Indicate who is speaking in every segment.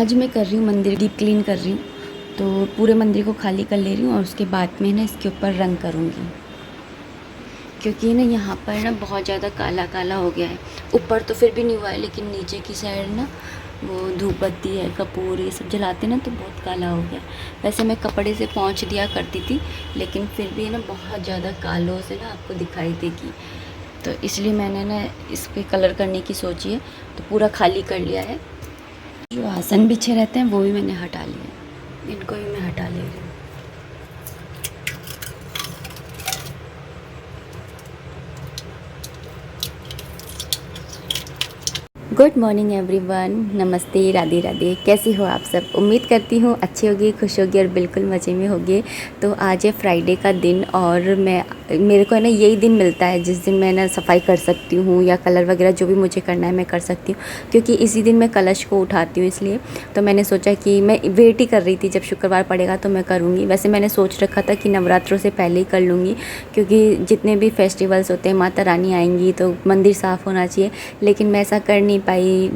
Speaker 1: आज मैं कर रही हूँ मंदिर डीप क्लीन कर रही हूँ। तो पूरे मंदिर को खाली कर ले रही हूँ और उसके बाद में ना इसके ऊपर रंग करूँगी, क्योंकि ना यहाँ पर ना बहुत ज़्यादा काला काला हो गया है। ऊपर तो फिर भी नहीं हुआ है, लेकिन नीचे की साइड ना वो धूप बत्ती है, कपूर ये सब जलाते ना तो बहुत काला हो गया। वैसे मैं कपड़े से पोंछ दिया करती थी, लेकिन फिर भी ना बहुत ज़्यादा कालों से ना आपको दिखाई देगी, तो इसलिए मैंने ना इस पर कलर करने की सोची है। तो पूरा खाली कर लिया है। जो आसन बिछे रहते हैं वो भी मैंने हटा लिए, इनको भी मैं हटा ले रही हूँ। गुड मॉर्निंग एवरीवन, नमस्ते, राधे राधे। कैसी हो आप सब? उम्मीद करती हूँ अच्छी होगी, खुश होगी और बिल्कुल मज़े में होगी। तो आज है फ्राइडे का दिन और मेरे को है ना यही दिन मिलता है जिस दिन मैं ना सफाई कर सकती हूँ या कलर वगैरह जो भी मुझे करना है मैं कर सकती हूँ, क्योंकि इसी दिन मैं कलश को उठाती हूँ। इसलिए तो मैंने सोचा कि मैं वेट ही कर रही थी जब शुक्रवार पड़ेगा तो मैं करूँगी। वैसे मैंने सोच रखा था कि नवरात्रों से पहले ही कर लूँगी, क्योंकि जितने भी फेस्टिवल्स होते हैं माता रानी आएंगी तो मंदिर साफ़ होना चाहिए, लेकिन मैं ऐसा कर नहीं पाई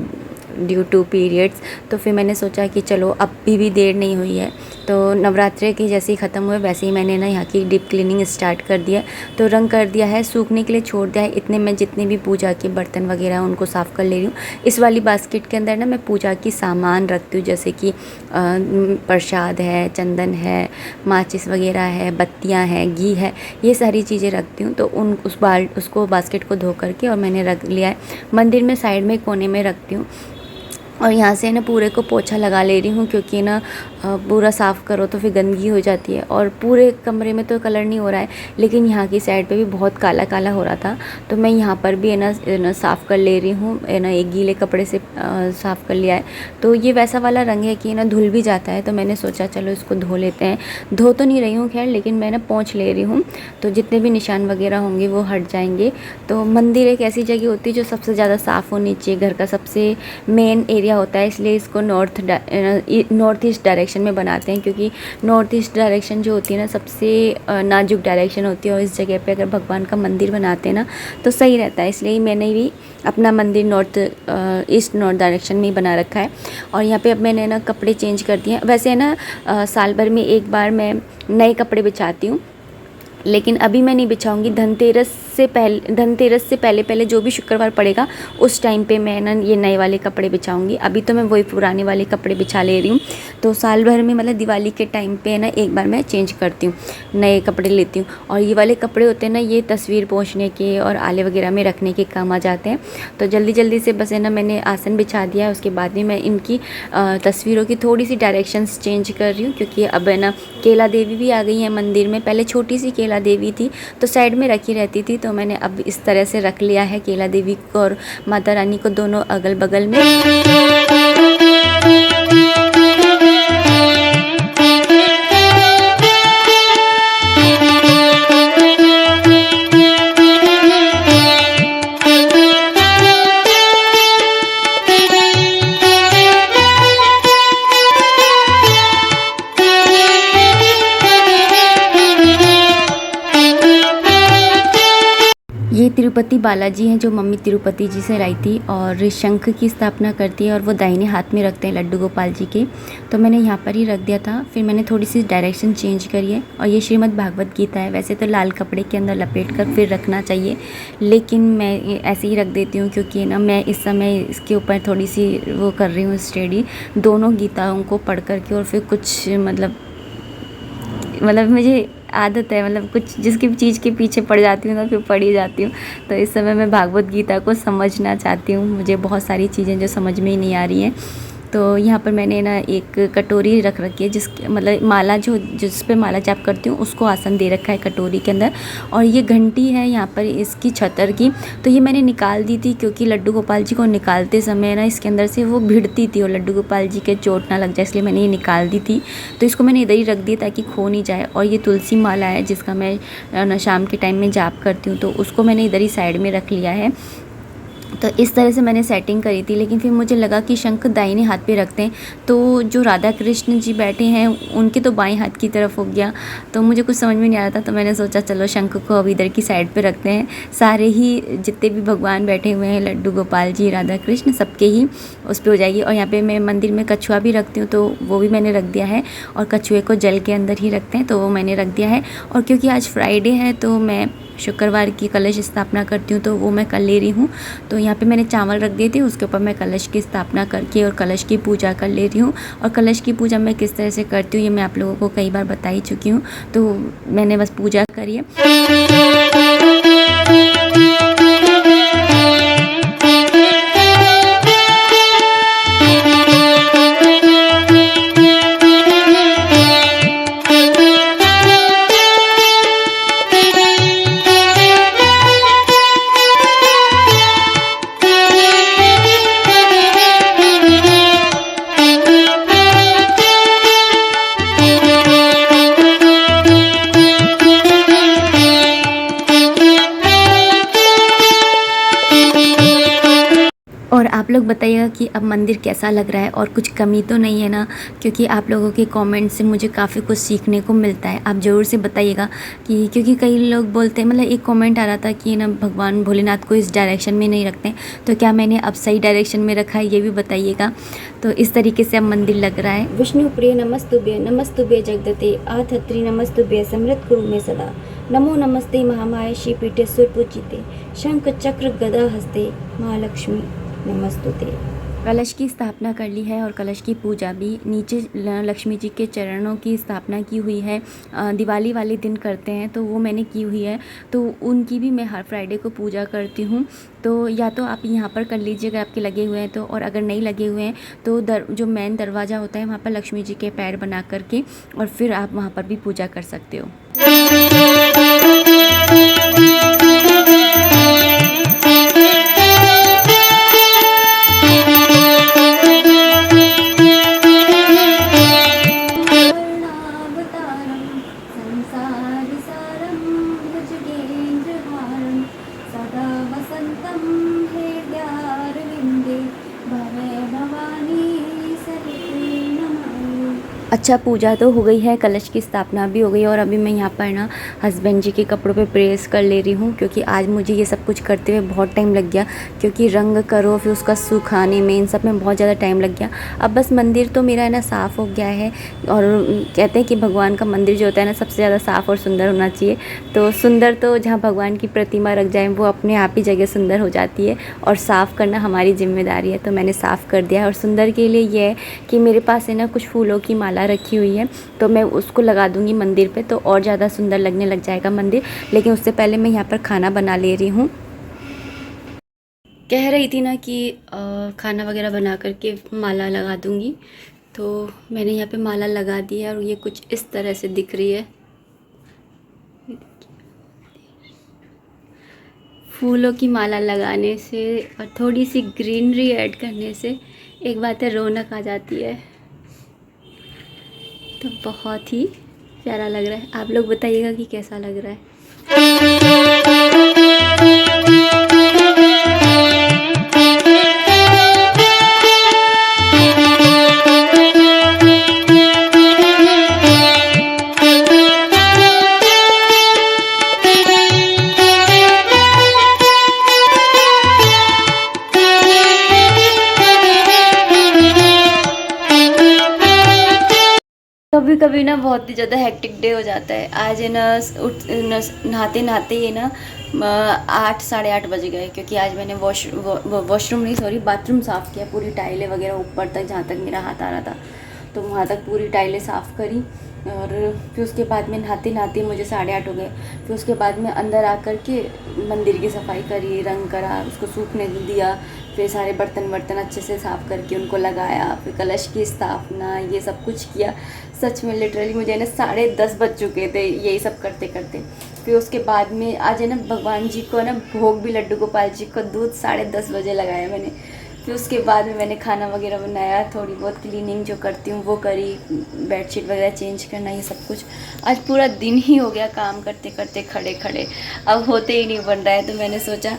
Speaker 1: ड्यू टू पीरियड्स। तो फिर मैंने सोचा कि चलो अब भी देर नहीं हुई है, तो नवरात्रि की जैसे ही ख़त्म हुए वैसे ही मैंने ना यहाँ की डीप क्लीनिंग स्टार्ट कर दिया। तो रंग कर दिया है, सूखने के लिए छोड़ दिया है। इतने में जितने भी पूजा के बर्तन वगैरह हैं उनको साफ़ कर ले रही हूँ। इस वाली बास्केट के अंदर ना मैं पूजा की सामान रखती हूँ, जैसे कि प्रसाद है, चंदन है, माचिस वगैरह है, बत्तियाँ हैं, घी है, ये सारी चीज़ें रखती हूँ। तो उसको बास्केट को धो करके और मैंने रख लिया है। मंदिर में साइड में कोने में रखती हूँ और यहाँ से ना पूरे को पोछा लगा ले रही हूँ, क्योंकि ना पूरा साफ़ करो तो फिर गंदगी हो जाती है। और पूरे कमरे में तो कलर नहीं हो रहा है, लेकिन यहाँ की साइड पे भी बहुत काला काला हो रहा था, तो मैं यहाँ पर भी है ना साफ़ कर ले रही हूँ। है ना एक गीले कपड़े से साफ़ कर लिया है। तो ये वैसा वाला रंग है कि ना धुल भी जाता है, तो मैंने सोचा चलो इसको धो लेते हैं। धो तो नहीं रही हूँ खैर, लेकिन मैं ना पोंछ ले रही हूँ, तो जितने भी निशान वगैरह होंगे वो हट जाएंगे। तो मंदिर एक ऐसी जगह होती है जो सबसे ज़्यादा साफ़ होनी चाहिए, घर का सबसे मेन एरिया होता है, इसलिए इसको नॉर्थ ईस्ट डायरेक्शन में बनाते हैं, क्योंकि नॉर्थ ईस्ट डायरेक्शन जो होती है ना सबसे नाजुक डायरेक्शन होती है, और इस जगह पे अगर भगवान का मंदिर बनाते हैं ना तो सही रहता है। इसलिए मैंने भी अपना मंदिर नॉर्थ डायरेक्शन में ही बना रखा है। और यहाँ पे अब मैंने ना कपड़े चेंज कर दिए हैं। वैसे ना साल भर में एक बार मैं नए कपड़े बिछाती हूँ, लेकिन अभी मैं नहीं बिछाऊंगी। धनतेरस से पहले जो भी शुक्रवार पड़ेगा उस टाइम पे मैं ना ये नए वाले कपड़े बिछाऊंगी। अभी तो मैं वही पुराने वाले कपड़े बिछा ले रही हूँ। तो साल भर में मतलब दिवाली के टाइम पे ना एक बार मैं चेंज करती हूँ, नए कपड़े लेती हूँ। और ये वाले कपड़े होते हैं ना, ये तस्वीर पोंछने के और आले वगैरह में रखने के काम आ जाते हैं। तो जल्दी जल्दी से बस है ना मैंने आसन बिछा दिया है। उसके बाद में मैं इनकी तस्वीरों की थोड़ी सी डायरेक्शंस चेंज कर रही हूँ, क्योंकि अब है ना केला देवी भी आ गई है मंदिर में। पहले छोटी सी केला देवी थी तो साइड में रखी रहती थी, तो मैंने अब इस तरह से रख लिया है केला देवी को और माता रानी को दोनों अगल बगल में। ये तिरुपति बालाजी हैं जो मम्मी तिरुपति जी से लाई थी, और शंख की स्थापना करती है और वो दाहिने हाथ में रखते हैं लड्डू गोपाल जी के। तो मैंने यहाँ पर ही रख दिया था। फिर मैंने थोड़ी सी डायरेक्शन चेंज करी है, और ये श्रीमद् भागवत गीता है। वैसे तो लाल कपड़े के अंदर लपेट कर फिर रखना चाहिए, लेकिन मैं ऐसे ही रख देती हूँ, क्योंकि ना मैं इस समय इसके ऊपर थोड़ी सी वो कर रही हूँ स्टडी, दोनों गीताओं को पढ़ कर के। और फिर कुछ मतलब मुझे आदत है, मतलब कुछ जिसकी चीज़ के पीछे पड़ जाती हूँ ना फिर पढ़ ही जाती हूँ। तो इस समय मैं भागवत गीता को समझना चाहती हूँ। मुझे बहुत सारी चीज़ें जो समझ में ही नहीं आ रही हैं। तो यहाँ पर मैंने ना एक कटोरी रख रखी है, मतलब माला जिस पे माला जाप करती हूँ उसको आसन दे रखा है कटोरी के अंदर। और ये घंटी है यहाँ पर इसकी छतर की, तो ये मैंने निकाल दी थी, क्योंकि लड्डू गोपाल जी को निकालते समय ना इसके अंदर से वो भिड़ती थी और लड्डू गोपाल जी के चोट ना लग जाए, इसलिए मैंने ये निकाल दी थी। तो इसको मैंने इधर ही रख दी ताकि खो नहीं जाए। और ये तुलसी माला है जिसका मैं ना शाम के टाइम में जाप करती हूँ, तो उसको मैंने इधर ही साइड में रख लिया है। तो इस तरह से मैंने सेटिंग करी थी, लेकिन फिर मुझे लगा कि शंख दाहिने हाथ पे रखते हैं, तो जो राधा कृष्ण जी बैठे हैं उनके तो बाएं हाथ की तरफ हो गया, तो मुझे कुछ समझ में नहीं आ रहा था। तो मैंने सोचा चलो शंख को अब इधर की साइड पे रखते हैं, सारे ही जितने भी भगवान बैठे हुए हैं, लड्डू गोपाल जी, राधा कृष्ण, सबके ही उस पर हो जाएगी। और यहाँ पर मैं मंदिर में कछुआ भी रखती हूँ, तो वो भी मैंने रख दिया है, और कछुए को जल के अंदर ही रखते हैं, तो वो मैंने रख दिया है। और क्योंकि आज फ्राइडे है तो मैं शुक्रवार की कलश स्थापना करती हूँ, तो वो मैं कर ले रही हूँ। तो यहाँ पे मैंने चावल रख दिए थे, उसके ऊपर मैं कलश की स्थापना करके और कलश की पूजा कर ले रही हूँ। और कलश की पूजा मैं किस तरह से करती हूँ ये मैं आप लोगों को कई बार बता ही चुकी हूँ। तो मैंने बस पूजा करी है। और आप लोग बताइएगा कि अब मंदिर कैसा लग रहा है और कुछ कमी तो नहीं है ना, क्योंकि आप लोगों के कमेंट से मुझे काफ़ी कुछ सीखने को मिलता है। आप ज़रूर से बताइएगा कि क्योंकि कई लोग बोलते हैं, मतलब एक कमेंट आ रहा था कि ना भगवान भोलेनाथ को इस डायरेक्शन में नहीं रखते, तो क्या मैंने अब सही डायरेक्शन में रखा है ये भी बताइएगा। तो इस तरीके से अब मंदिर लग रहा है। विष्णु प्रिय नमस्तुभ्य जगदते आधत्री नमस्तुभ्य समृत कुरु में सदा, नमो नमस्ते महामाय श्रीपीठे सुरपूजिते, शंख चक्र गदा हस्ते महालक्ष्मी नमस्तुते। कलश की स्थापना कर ली है और कलश की पूजा भी। नीचे लक्ष्मी जी के चरणों की स्थापना की हुई है, दिवाली वाले दिन करते हैं तो वो मैंने की हुई है, तो उनकी भी मैं हर फ्राइडे को पूजा करती हूँ। तो या तो आप यहाँ पर कर लीजिए अगर आपके लगे हुए हैं तो, और अगर नहीं लगे हुए हैं तो जो मेन दरवाज़ा होता है वहाँ पर लक्ष्मी जी के पैर बना करके और फिर आप वहाँ पर भी पूजा कर सकते हो। अच्छा, पूजा तो हो गई है, कलश की स्थापना भी हो गई, और अभी मैं यहाँ पर ना हस्बैंड जी के कपड़ों पे प्रेस कर ले रही हूँ, क्योंकि आज मुझे ये सब कुछ करते हुए बहुत टाइम लग गया, क्योंकि रंग करो फिर उसका सुखाने में, इन सब में बहुत ज़्यादा टाइम लग गया। अब बस मंदिर तो मेरा है ना साफ़ हो गया है, और कहते हैं कि भगवान का मंदिर जो होता है ना सबसे ज़्यादा साफ़ और सुंदर होना चाहिए। तो सुंदर तो जहाँ भगवान की प्रतिमा रख जाए वो अपने आप ही जगह सुंदर हो जाती है, और साफ़ करना हमारी जिम्मेदारी है। तो मैंने साफ़ कर दिया, और सुंदर के लिए ये है कि मेरे पास है ना कुछ फूलों की माला रखी हुई है, तो मैं उसको लगा दूंगी मंदिर पे, तो और ज़्यादा सुंदर लगने लग जाएगा मंदिर। लेकिन उससे पहले मैं यहाँ पर खाना बना ले रही हूँ। कह रही थी ना कि खाना वगैरह बना करके माला लगा दूंगी, तो मैंने यहाँ पे माला लगा दी है, और ये कुछ इस तरह से दिख रही है। फूलों की माला लगाने से और थोड़ी सी ग्रीनरी ऐड करने से एक बात है, रौनक आ जाती है। तो बहुत ही प्यारा लग रहा है। आप लोग बताइएगा कि कैसा लग रहा है। कभी कभी ना बहुत ही ज़्यादा हेक्टिक डे हो जाता है। आज है ना नहाते नहाते ही ना 8 साढ़े 8 बज गए, क्योंकि आज मैंने वॉशरूम नहीं सॉरी बाथरूम साफ़ किया, पूरी टाइलें वगैरह ऊपर तक जहाँ तक मेरा हाथ आ रहा था तो वहाँ तक पूरी टाइलें साफ़ करी। और फिर उसके बाद में नहाते नहाते मुझे 8:30 हो गए। फिर उसके बाद में अंदर आकर के मंदिर की सफाई करी, रंग करा, उसको सूखने दिया, फिर सारे बर्तन अच्छे से साफ़ करके उनको लगाया, फिर कलश की स्थापना, ये सब कुछ किया। सच में लिटरली मुझे ना 10:30 बज चुके थे यही सब करते करते। फिर उसके बाद में आज है ना भगवान जी को ना भोग भी, लड्डू गोपाल जी को दूध 10:30 बजे लगाया मैंने। फिर उसके बाद में मैंने खाना वगैरह बनाया, थोड़ी बहुत क्लीनिंग जो करती हूँ वो करी, बेडशीट वगैरह चेंज करना, ये सब कुछ। आज पूरा दिन ही हो गया काम करते करते खड़े खड़े, अब होते ही नहीं बन रहा है। तो मैंने सोचा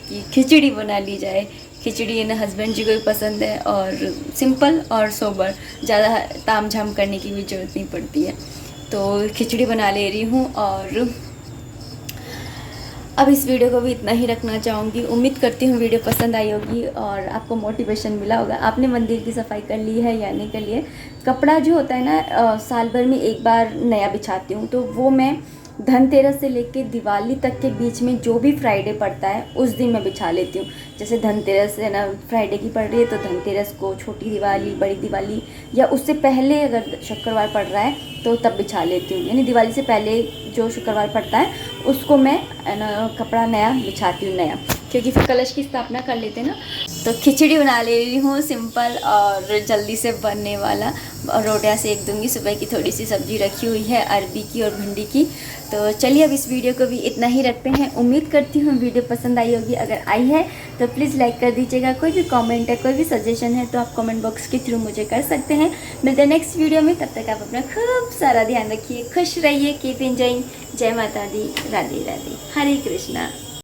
Speaker 1: कि खिचड़ी बना ली जाए। खिचड़ी ना हस्बैंड जी को भी पसंद है और सिंपल और सोबर, ज़्यादा ताम झाम करने की भी ज़रूरत नहीं पड़ती है। तो खिचड़ी बना ले रही हूँ और अब इस वीडियो को भी इतना ही रखना चाहूँगी। उम्मीद करती हूँ वीडियो पसंद आई होगी और आपको मोटिवेशन मिला होगा। आपने मंदिर की सफाई कर ली है या नहीं कर ली है? कपड़ा जो होता है ना, साल भर में एक बार नया बिछाती हूँ, तो वो मैं धनतेरस से लेके दिवाली तक के बीच में जो भी फ्राइडे पड़ता है उस दिन मैं बिछा लेती हूँ। जैसे धनतेरस है ना फ्राइडे की पड़ रही है, तो धनतेरस को, छोटी दिवाली, बड़ी दिवाली, या उससे पहले अगर शुक्रवार पड़ रहा है तो तब बिछा लेती हूँ। यानी दिवाली से पहले जो शुक्रवार पड़ता है उसको मैं ना कपड़ा नया बिछाती हूँ, नया, क्योंकि फिर कलश की स्थापना कर लेते हैं ना। तो खिचड़ी बना ले रही हूँ, सिंपल और जल्दी से बनने वाला, और रोटियाँ सेक दूँगी। सुबह की थोड़ी सी सब्जी रखी हुई है अरबी की और भिंडी की। तो चलिए अब इस वीडियो को भी इतना ही रखते हैं। उम्मीद करती हूँ वीडियो पसंद आई होगी। अगर आई है तो प्लीज़ लाइक कर दीजिएगा। कोई भी कमेंट है, कोई भी सजेशन है तो आप कमेंट बॉक्स के थ्रू मुझे कर सकते हैं। मिलते हैं नेक्स्ट वीडियो में, तब तक आप अपना खूब सारा ध्यान रखिए, खुश रहिए, कीप एंजॉइंग। जय माता दी, राधे राधे, हरे कृष्णा।